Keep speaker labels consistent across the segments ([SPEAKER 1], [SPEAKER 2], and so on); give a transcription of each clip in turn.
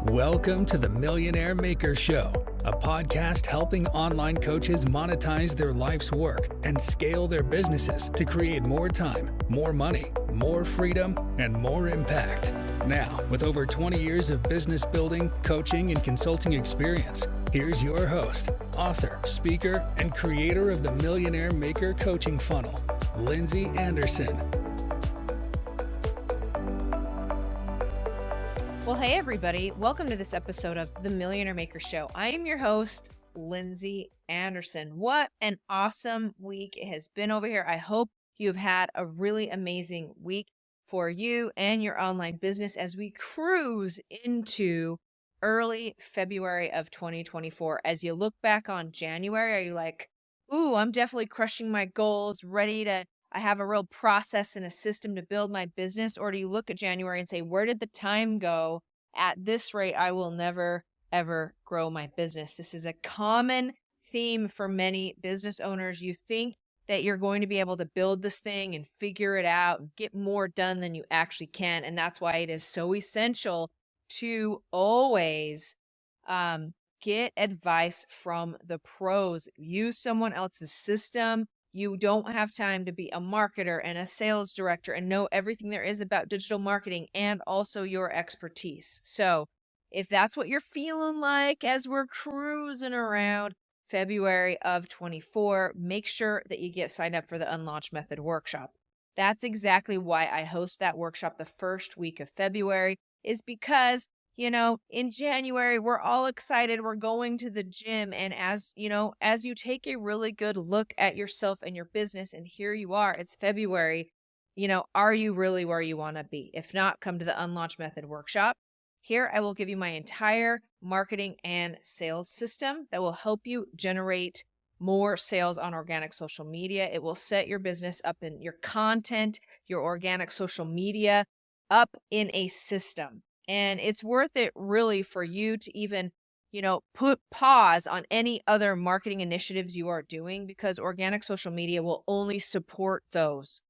[SPEAKER 1] Welcome to the Millionaire Maker Show, a podcast helping online coaches monetize their life's work and scale their businesses to create more time, more money, more freedom, and more impact. Now, with over 20 years of business building, coaching, and consulting experience, here's your host, author, speaker, and creator of the Millionaire Maker Coaching Funnel, Lindsay Anderson.
[SPEAKER 2] Well, hey, everybody. Welcome to this episode of The Millionaire Maker Show. I am your host, Lindsay Anderson. What an awesome week it has been over here. I hope you've had a really amazing week for you and your online business as we cruise into early February of 2024. As you look back on January, are you like, ooh, I'm definitely crushing my goals, I have a real process and a system to build my business? Or do you look at January and say, where did the time go? At this rate, I will never, ever grow my business. This is a common theme for many business owners. You think that you're going to be able to build this thing and figure it out, get more done than you actually can. And that's why it is so essential to always get advice from the pros. Use someone else's system. You don't have time to be a marketer and a sales director and know everything there is about digital marketing and also your expertise. So if that's what you're feeling like as we're cruising around February of 24, make sure that you get signed up for the Unlaunch Method workshop. That's exactly why I host that workshop the first week of February, is because in January, we're all excited. We're going to the gym. And as you take a really good look at yourself and your business, and here you are, it's February, are you really where you want to be? If not, come to the Unlaunch Method workshop. Here, I will give you my entire marketing and sales system that will help you generate more sales on organic social media. It will set your business up in your content, your organic social media up in a system. And it's worth it really for you to even, put pause on any other marketing initiatives you are doing, because organic social media will only support those.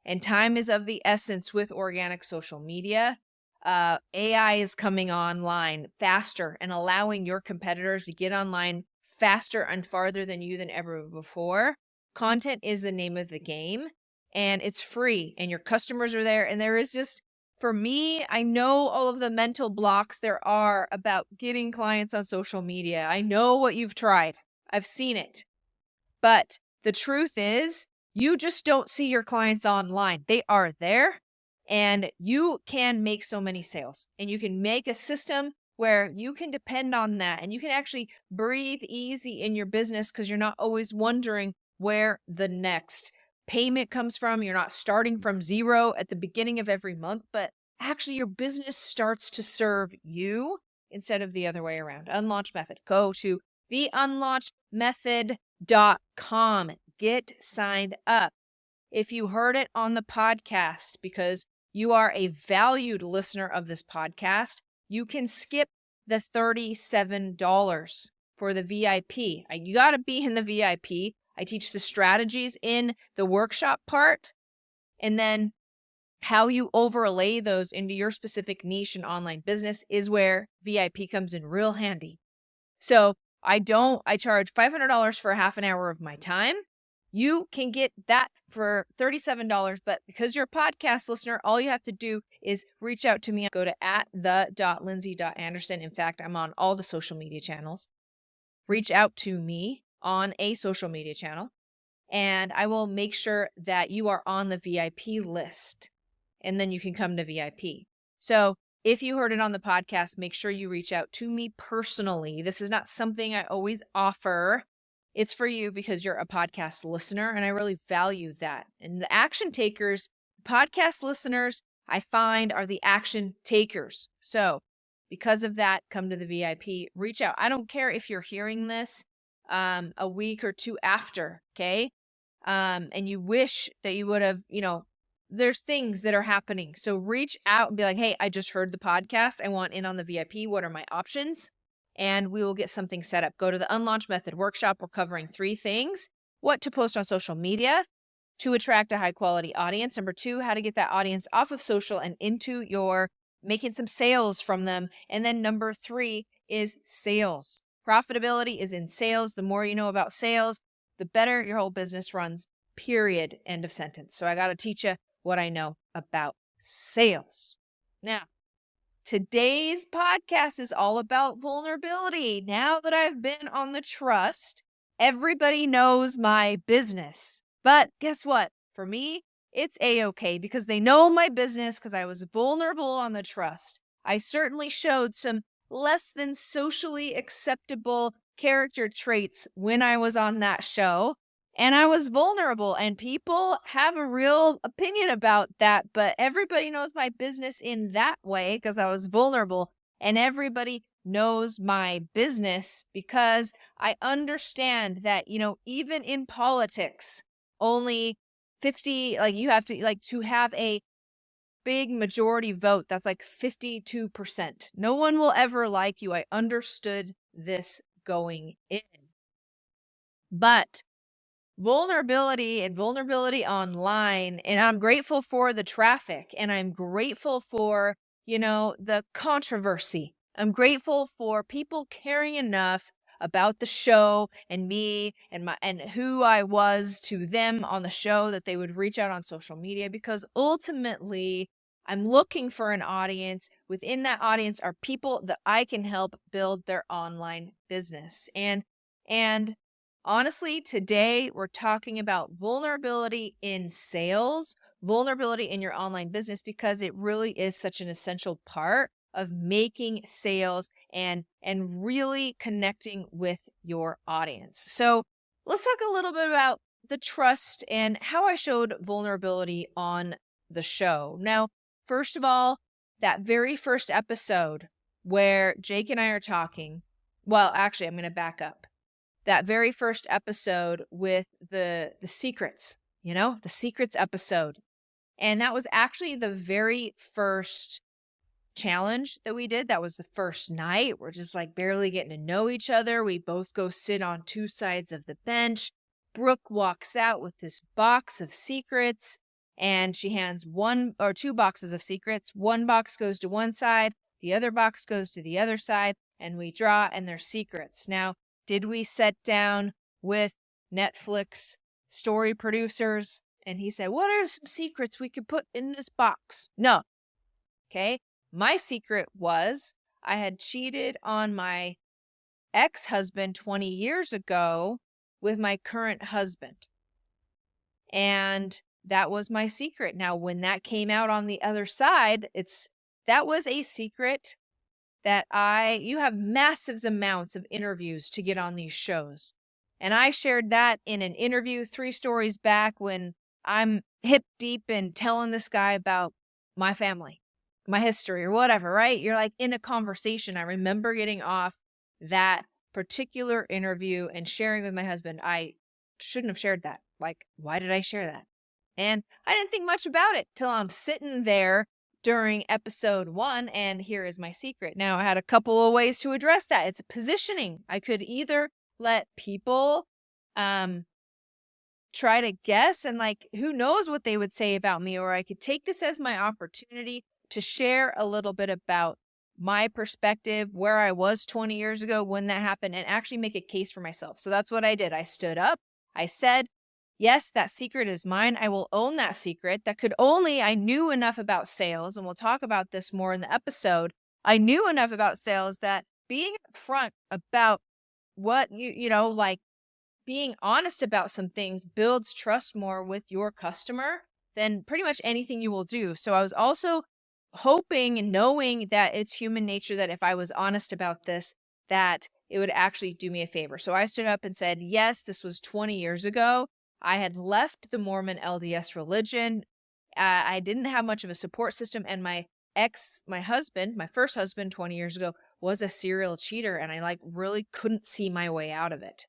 [SPEAKER 2] And time is of the essence with organic social media. AI is coming online faster and allowing your competitors to get online faster and farther than ever before. Content is the name of the game, and it's free, and your customers are there. And there is just, for me, I know all of the mental blocks there are about getting clients on social media. I know what you've tried. I've seen it. But the truth is, you just don't see your clients online. They are there, and you can make so many sales. And you can make a system where you can depend on that, and you can actually breathe easy in your business because you're not always wondering where the next payment comes from. You're not starting from zero at the beginning of every month, but actually your business starts to serve you instead of the other way around. Unlaunch Method. Go to theunlaunchmethod.com. Get signed up. If you heard it on the podcast because you are a valued listener of this podcast, you can skip the $37 for the VIP. You got to be in the VIP. I teach the strategies in the workshop part, and then how you overlay those into your specific niche and online business is where VIP comes in real handy. So I charge $500 for a half an hour of my time. You can get that for $37, but because you're a podcast listener, all you have to do is reach out to me. Go to @the.lindsay.anderson. In fact, I'm on all the social media channels. Reach out to me on a social media channel, and I will make sure that you are on the VIP list, and then you can come to VIP. So if you heard it on the podcast, make sure you reach out to me personally. This is not something I always offer. It's for you because you're a podcast listener, and I really value that. And the action takers, podcast listeners, I find are the action takers. So because of that, come to the VIP, reach out. I don't care if you're hearing this a week or two after, okay? And you wish that you would have, there's things that are happening. So reach out and be like, hey, I just heard the podcast. I want in on the VIP. What are my options? And we will get something set up. Go to the Unlaunch Method workshop. We're covering 3 things: what to post on social media to attract a high quality audience. Number 2, how to get that audience off of social and into your making some sales from them. And then number 3 is sales. Profitability is in sales. The more you know about sales, the better your whole business runs, period. End of sentence. So I got to teach you what I know about sales. Now, today's podcast is all about vulnerability. Now that I've been on the trust, everybody knows my business. But guess what? For me, it's a-okay because they know my business because I was vulnerable on the trust. I certainly showed some less than socially acceptable character traits when I was on that show. And I was vulnerable, and people have a real opinion about that. But everybody knows my business in that way because I was vulnerable. And everybody knows my business because I understand that, even in politics, only 50, you have to have a big majority vote. That's like 52%. No one will ever like you. I understood this going in. But vulnerability online, and I'm grateful for the traffic, and I'm grateful for, the controversy. I'm grateful for people caring enough about the show and me and who I was to them on the show that they would reach out on social media, because ultimately I'm looking for an audience. Within that audience are people that I can help build their online business. And honestly, today we're talking about vulnerability in sales, vulnerability in your online business, because it really is such an essential part of making sales and really connecting with your audience. So let's talk a little bit about the trust and how I showed vulnerability on the show. Now, first of all, that very first episode where Jake and I are talking, well, actually, I'm going to back up. That very first episode with the secrets, the secrets episode. And that was actually the very first challenge that we did. That was the first night. We're just barely getting to know each other. We both go sit on two sides of the bench. Brooke walks out with this box of secrets, and she hands 1 or 2 boxes of secrets. One box goes to one side, the other box goes to the other side, and we draw, and they're secrets. Now, did we sit down with Netflix story producers? And he said, what are some secrets we could put in this box? No. Okay. My secret was I had cheated on my ex-husband 20 years ago with my current husband. And that was my secret. Now, when that came out on the other side, that was a secret that you have massive amounts of interviews to get on these shows. And I shared that in an interview 3 stories back when I'm hip deep in telling this guy about my family, my history or whatever, right? You're in a conversation. I remember getting off that particular interview and sharing with my husband, I shouldn't have shared that. Why did I share that? And I didn't think much about it till I'm sitting there during episode 1, and here is my secret. Now, I had a couple of ways to address that. It's positioning. I could either let people try to guess and who knows what they would say about me, or I could take this as my opportunity to share a little bit about my perspective, where I was 20 years ago when that happened, and actually make a case for myself. So that's what I did. I stood up. I said, yes, that secret is mine. I will own that secret. I knew enough about sales, and we'll talk about this more in the episode. I knew enough about sales that being upfront about what being honest about some things builds trust more with your customer than pretty much anything you will do. So I was also hoping and knowing that it's human nature that if I was honest about this, that it would actually do me a favor. So I stood up and said, yes, this was 20 years ago. I had left the Mormon LDS religion. I didn't have much of a support system. And my husband, my first husband 20 years ago, was a serial cheater. And I really couldn't see my way out of it.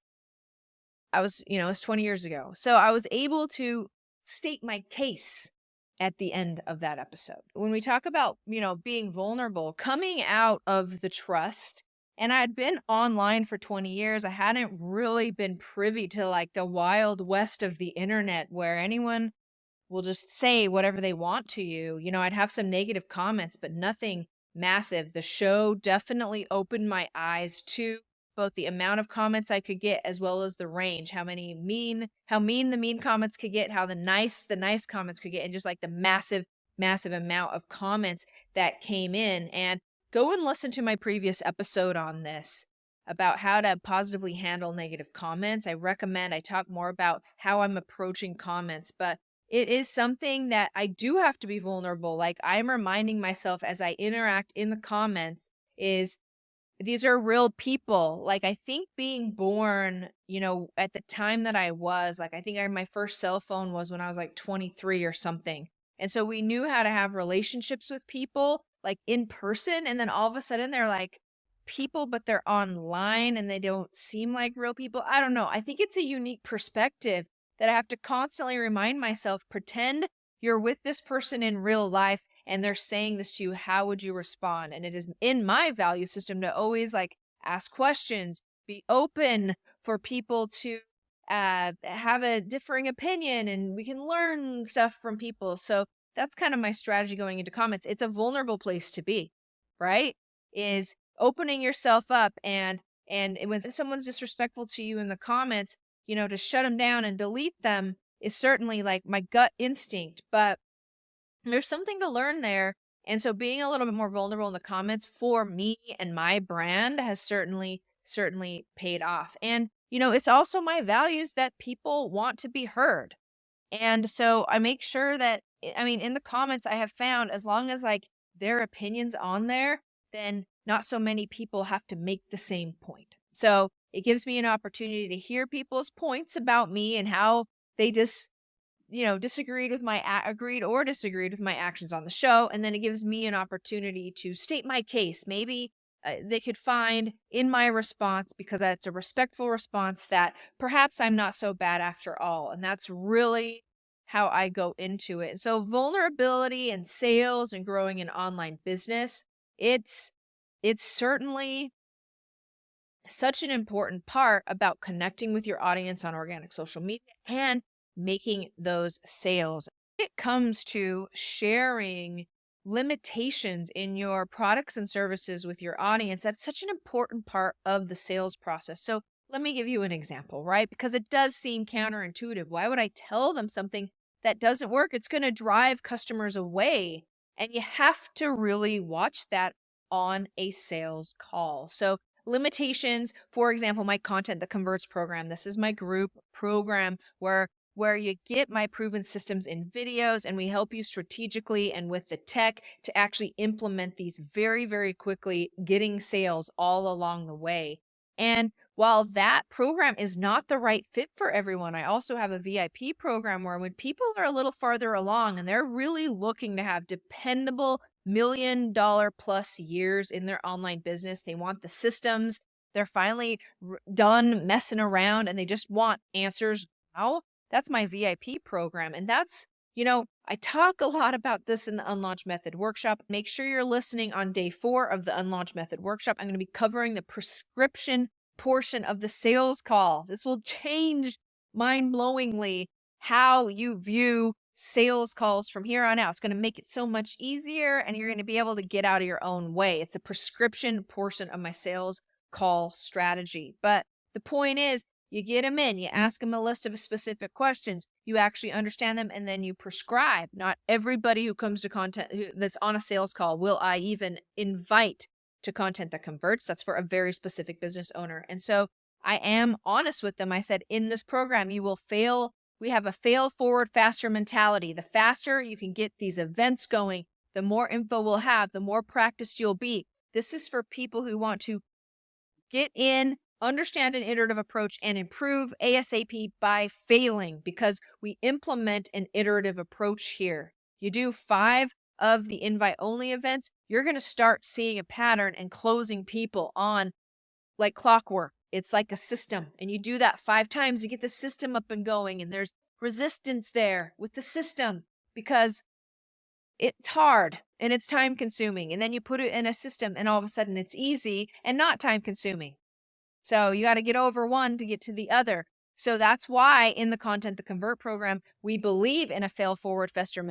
[SPEAKER 2] It was 20 years ago. So I was able to state my case at the end of that episode. When we talk about, being vulnerable, coming out of the trust, and I'd been online for 20 years. I hadn't really been privy to the wild west of the internet where anyone will just say whatever they want to you. I'd have some negative comments, but nothing massive. The show definitely opened my eyes to both the amount of comments I could get as well as the range, how mean the mean comments could get, how the nice comments could get, and just like the massive amount of comments that came in. And go and listen to my previous episode on this about how to positively handle negative comments. I talk more about how I'm approaching comments, but it is something that I do have to be vulnerable. Like, I'm reminding myself as I interact in the comments is these are real people. Like, I think being born, at the time that I was, like, I think my first cell phone was when I was like 23 or something. And so we knew how to have relationships with people like in person. And then all of a sudden they're like people, but they're online and they don't seem like real people. I don't know. I think it's a unique perspective that I have to constantly remind myself, pretend you're with this person in real life and they're saying this to you. How would you respond? And it is in my value system to always like ask questions, be open for people to have a differing opinion, and we can learn stuff from people. So that's kind of my strategy going into comments. It's a vulnerable place to be, right? Is opening yourself up, and when someone's disrespectful to you in the comments, to shut them down and delete them is certainly like my gut instinct, but there's something to learn there. And so being a little bit more vulnerable in the comments for me and my brand has certainly paid off. And it's also my values that people want to be heard. And so I make sure that, in the comments I have found, as long as like their opinions on there, then not so many people have to make the same point. So it gives me an opportunity to hear people's points about me and how they just, agreed with my actions on the show. And then it gives me an opportunity to state my case. Maybe they could find in my response, because it's a respectful response, that perhaps I'm not so bad after all. And that's really how I go into it. And so vulnerability and sales and growing an online business, it's certainly such an important part about connecting with your audience on organic social media and making those sales. When it comes to sharing limitations in your products and services with your audience, that's such an important part of the sales process. So let me give you an example, right? Because it does seem counterintuitive. Why would I tell them something that doesn't work? It's going to drive customers away. And you have to really watch that on a sales call. So limitations, for example, my Content That Converts program. This is my group program where you get my proven systems in videos, and we help you strategically and with the tech to actually implement these very, very quickly, getting sales all along the way. And while that program is not the right fit for everyone, I also have a VIP program where when people are a little farther along and they're really looking to have dependable $1 million plus years in their online business, they want the systems, they're finally done messing around and they just want answers now. That's my VIP program. And that's, I talk a lot about this in the Unlaunch Method Workshop. Make sure you're listening on day 4 of the Unlaunch Method Workshop. I'm going to be covering the prescription portion of the sales call. This will change mind-blowingly how you view sales calls from here on out. It's going to make it so much easier, and you're going to be able to get out of your own way. It's a prescription portion of my sales call strategy. But the point is, you get them in, you ask them a list of specific questions, you actually understand them, and then you prescribe. Not everybody who comes to content that's on a sales call will I even invite to Content That Converts. That's for a very specific business owner. And so I am honest with them. I said, in this program, you will fail. We have a fail forward faster mentality. The faster you can get these events going, the more info we'll have, the more practiced you'll be. This is for people who want to get in, understand an iterative approach, and improve ASAP by failing, because we implement an iterative approach here. You do 5 of the invite-only events, you're going to start seeing a pattern and closing people on like clockwork. It's like a system. And you do that 5 times, you get the system up and going, and there's resistance there with the system because it's hard and it's time consuming. And then you put it in a system and all of a sudden it's easy and not time consuming. So you got to get over one to get to the other. So that's why in the Content to Convert program, we believe in a fail forward faster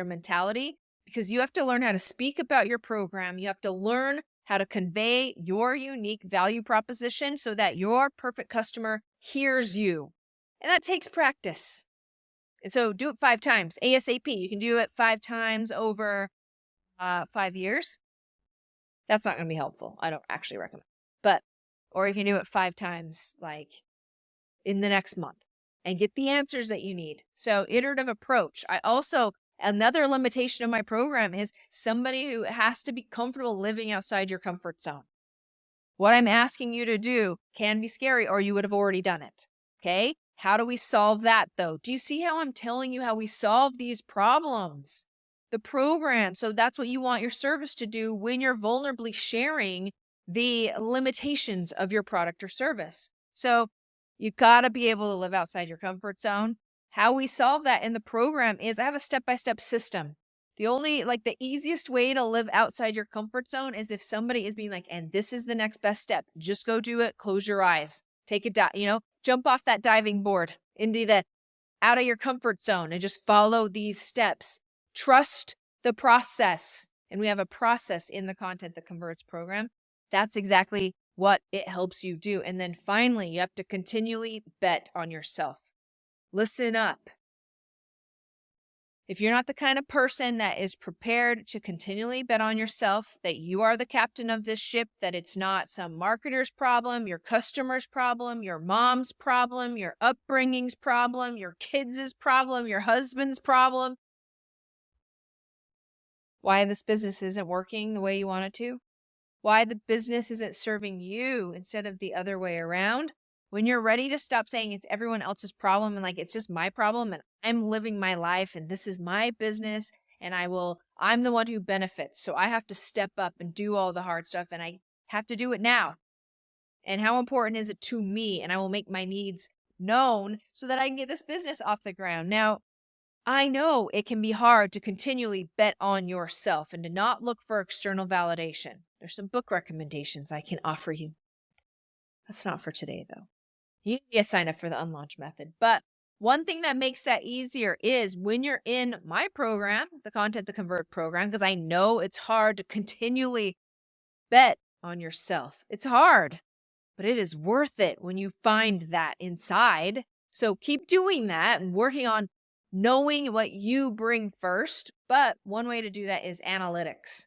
[SPEAKER 2] mentality, because you have to learn how to speak about your program. You have to learn how to convey your unique value proposition so that your perfect customer hears you. And that takes practice. And so do it 5 times ASAP. You can do it 5 times over 5 years. That's not going to be helpful. I don't actually recommend. Or you can do it 5 times like in the next month and get the answers that you need. So iterative approach. Another limitation of my program is somebody who has to be comfortable living outside your comfort zone. What I'm asking you to do can be scary, or you would have already done it. Okay? How do we solve that though? Do you see how I'm telling you how we solve these problems? The program. So that's what you want your service to do when you're vulnerably sharing the limitations of your product or service. So you got to be able to live outside your comfort zone. How we solve that in the program is I have a step-by-step system. The easiest way to live outside your comfort zone is if somebody is being like, and this is the next best step. Just go do it. Close your eyes. Take a jump off that diving board out of your comfort zone and just follow these steps. Trust the process. And we have a process in the Content That Converts program. That's exactly what it helps you do. And then finally, you have to continually bet on yourself. Listen up. If you're not the kind of person that is prepared to continually bet on yourself, that you are the captain of this ship, that it's not some marketer's problem, your customer's problem, your mom's problem, your upbringing's problem, your kids' problem, your husband's problem, why this business isn't working the way you want it to, why the business isn't serving you instead of the other way around. When you're ready to stop saying it's everyone else's problem and like it's just my problem and I'm living my life and this is my business and I'm the one who benefits. So I have to step up and do all the hard stuff and I have to do it now. And how important is it to me? And I will make my needs known so that I can get this business off the ground. Now, I know it can be hard to continually bet on yourself and to not look for external validation. There's some book recommendations I can offer you. That's not for today, though. You can get signed up for the Unlaunch Method. But one thing that makes that easier is when you're in my program, the Content to Convert program, because I know it's hard to continually bet on yourself. It's hard, but it is worth it when you find that inside. So keep doing that and working on knowing what you bring first. But one way to do that is analytics.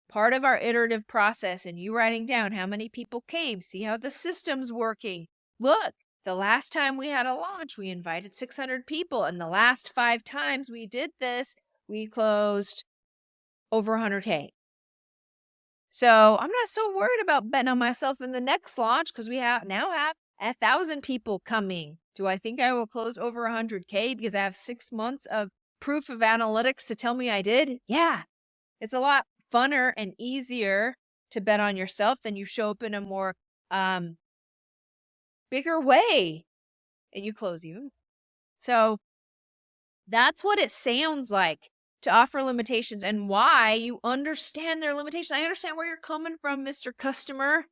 [SPEAKER 2] Part of our iterative process and you writing down how many people came, see how the system's working. Look, the last time we had a launch, we invited 600 people. And the last 5 times we did this, we closed over 100K. So I'm not so worried about betting on myself in the next launch because we now have 1,000 people coming. Do I think I will close over 100K because I have 6 months of proof of analytics to tell me I did? Yeah, it's a lot funner and easier to bet on yourself than you show up in a more bigger way and you close even. So that's what it sounds like to offer limitations and why you understand their limitations. I understand where you're coming from, Mr. Customer.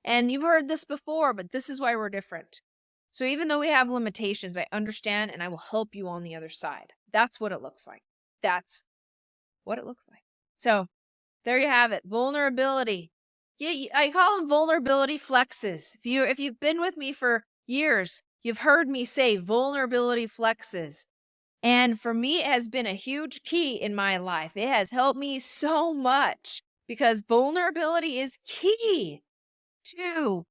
[SPEAKER 2] And you've heard this before, but this is why we're different. So even though we have limitations, I understand and I will help you on the other side. That's what it looks like. That's what it looks like. So there you have it. Vulnerability. Yeah, I call them vulnerability flexes. If you've been with me for years, you've heard me say vulnerability flexes. And for me, it has been a huge key in my life. It has helped me so much because vulnerability is key to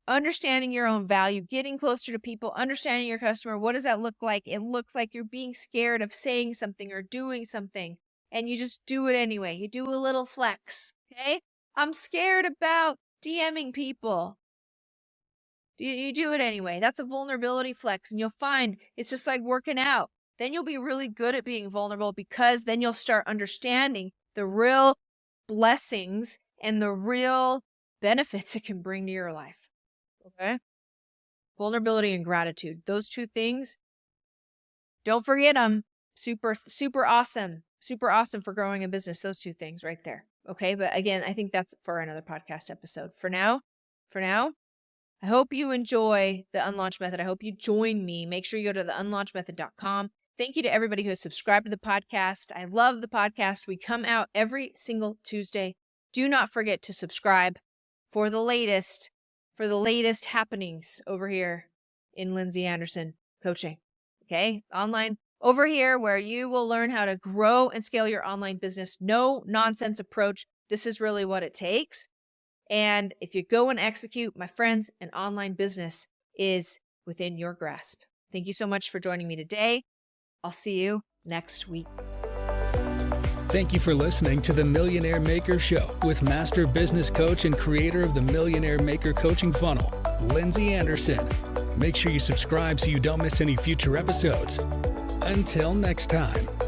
[SPEAKER 2] understanding your own value, getting closer to people, understanding your customer. What does that look like? It looks like you're being scared of saying something or doing something, and you just do it anyway. You do a little flex, okay? I'm scared about DMing people. You do it anyway. That's a vulnerability flex, and you'll find it's just like working out. Then you'll be really good at being vulnerable because then you'll start understanding the real blessings and the real benefits it can bring to your life. Okay? Vulnerability and gratitude. Those 2 things, don't forget them. Super, super awesome. Super awesome for growing a business. Those 2 things right there. Okay. But again, I think that's for another podcast episode. For now, I hope you enjoy the Unlaunch Method. I hope you join me. Make sure you go to theunlaunchmethod.com. Thank you to everybody who has subscribed to the podcast. I love the podcast. We come out every single Tuesday. Do not forget to subscribe for the latest happenings over here in Lindsay Anderson Coaching. Okay? Online over here where you will learn how to grow and scale your online business. No nonsense approach. This is really what it takes. And if you go and execute, my friends, an online business is within your grasp. Thank you so much for joining me today. I'll see you next week.
[SPEAKER 1] Thank you for listening to the Millionaire Maker Show with master business coach and creator of the Millionaire Maker Coaching Funnel, Lindsay Anderson. Make sure you subscribe so you don't miss any future episodes. Until next time.